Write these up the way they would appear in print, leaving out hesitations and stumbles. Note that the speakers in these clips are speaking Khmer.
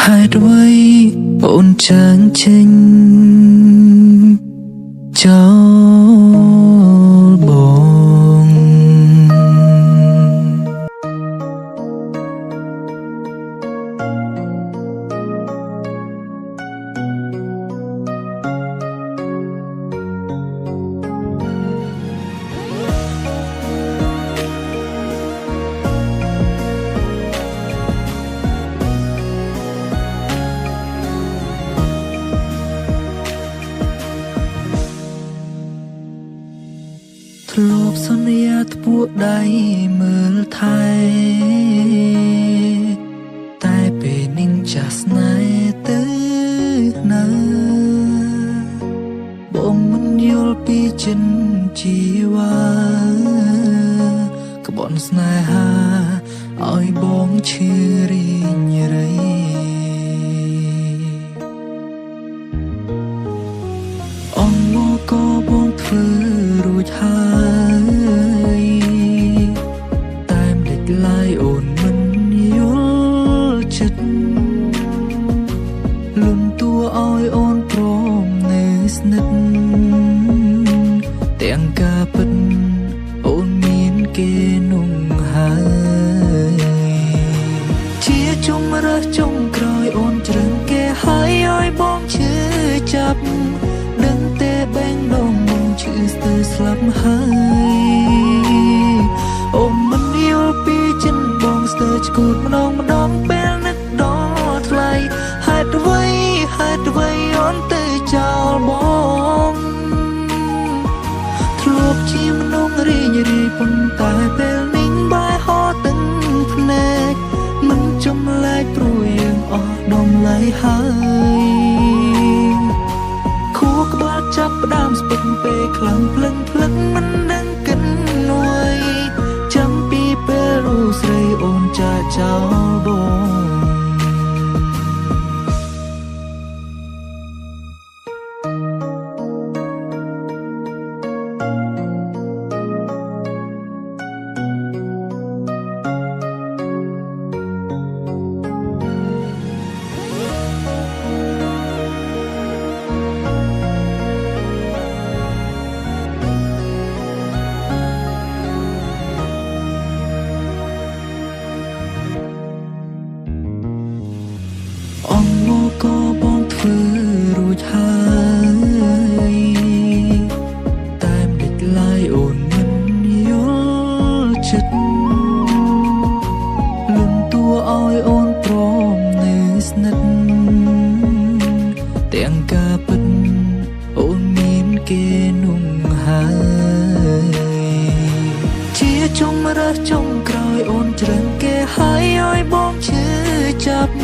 hãy đuôi ôn trắng chênh cho bồngធ្លាប់សន្យាធ្ពួកដៃមើលថែតែពេលនឹងចាស់ស្នេហ៍ទៅណាបងមិនយល់ពីចិនជីវ៉ាក្បន់ស្នេហាឲ្យបងឈឺរីងរៃអងមកក៏បងធ្វើរួចហើយតែមិនដេចឡាយអូនមិនយល់ចិត្តលុនតួឲ្យអូនព្រមនៅស្និទ្ធទាំងការពិតអូនមានគេនោះហើយជាជុំរើសចុងក្រោយអូនជ្រឹងគេហើយឲ្យបងឈឺចាប់ដឹងតែបែងដងឈឺស្ទើរស្លាប់ហើយអូនមិនយល់ពីចិនបងស្ទើរឈួតម្ដងពេលនឹកដល់ថ្លៃហេតុអ្វីអូនទៅចោលបងធ្លាប់ជាមនុស្សរីងរាយប៉ុន្តែពេលនេះបែរហោទាំងភ្នែកមិនចម្លែកព្រោះយើងអស់ដំឡៃហើយក្បាលចាប់ផ្ដើមស្ពឹកពេលខ្លាំងភ្លឹងមិនដឹងកិននួយចាំពីពេលរូបស្រីអូនចាចោលបងអងមកក៏បងធ្វើរួចហើយតែមិនដេចឡាយអូនមិនយល់ចិត្តលុនតួឲ្យអូនព្រមនៅស្និទ្ធទាំងការពិតអូនមានគេនោះហើយជាជុំរើសចុងក្រោយអូនជ្រឹងគេហើយឲ្យបងឈឺចាប់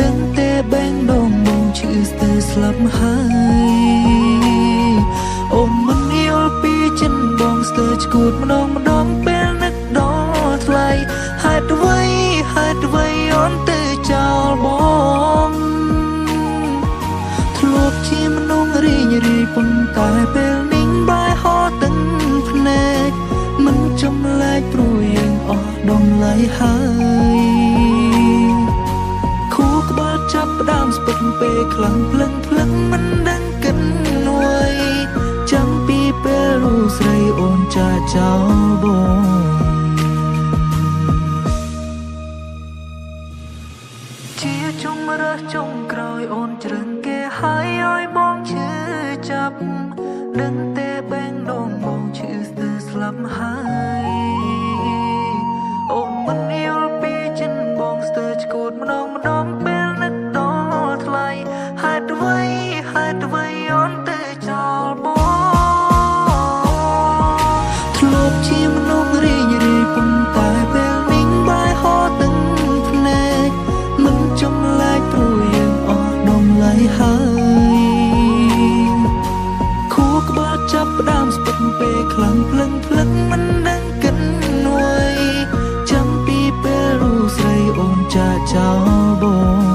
ដឹងតែបែងដងបងឈឺស្ទើរស្លាប់ហើយអូនមិនយល់ពីចិនបងស្ទើរឈួតម្ដងពេលនឹកដល់ថ្លៃហេតុអ្វីអូនទៅចោលបងធ្លាប់ជាមនុស្សរីងរាយប៉ុន្តែពេលនេះបែរហោទាំងភ្នែកមិនចម្លែកព្រោះយើងអស់ដំឡៃហើយក្បាលចាប់ផ្ដើមស្ពឹកពេលខ្លាំងភ្លឹងមិនដឹងកិននួយចាំពីពេលរូបស្រីអូនចាចោលបងជាជុំរើសចុងក្រោយអូនជ្រឹងគេហើយឲ្យបងឈឺចាប់ដឹងតែបែងដងបងឈឺស្ទើរស្លាប់ហើយអូនមិនយល់ពីចិនបងស្ទើរឈួតម្ដងពេលនឹកដល់ថ្លៃហេតុអ្វីអូនទៅចោលបងធ្លាប់ជាមនុស្សរីងរាយប៉ុន្តែពេលនេះបែរហោទាំងភ្នែកមិនចម្លែកព្រោះយើងអស់ដំឡៃហើយក្បាលចាប់ផ្ដើមស្ពឹកពេលខ្លាំងភ្លឹងមិនដឹងកិននួយចាំពីពេលរូបស្រីអូនចាចោលបង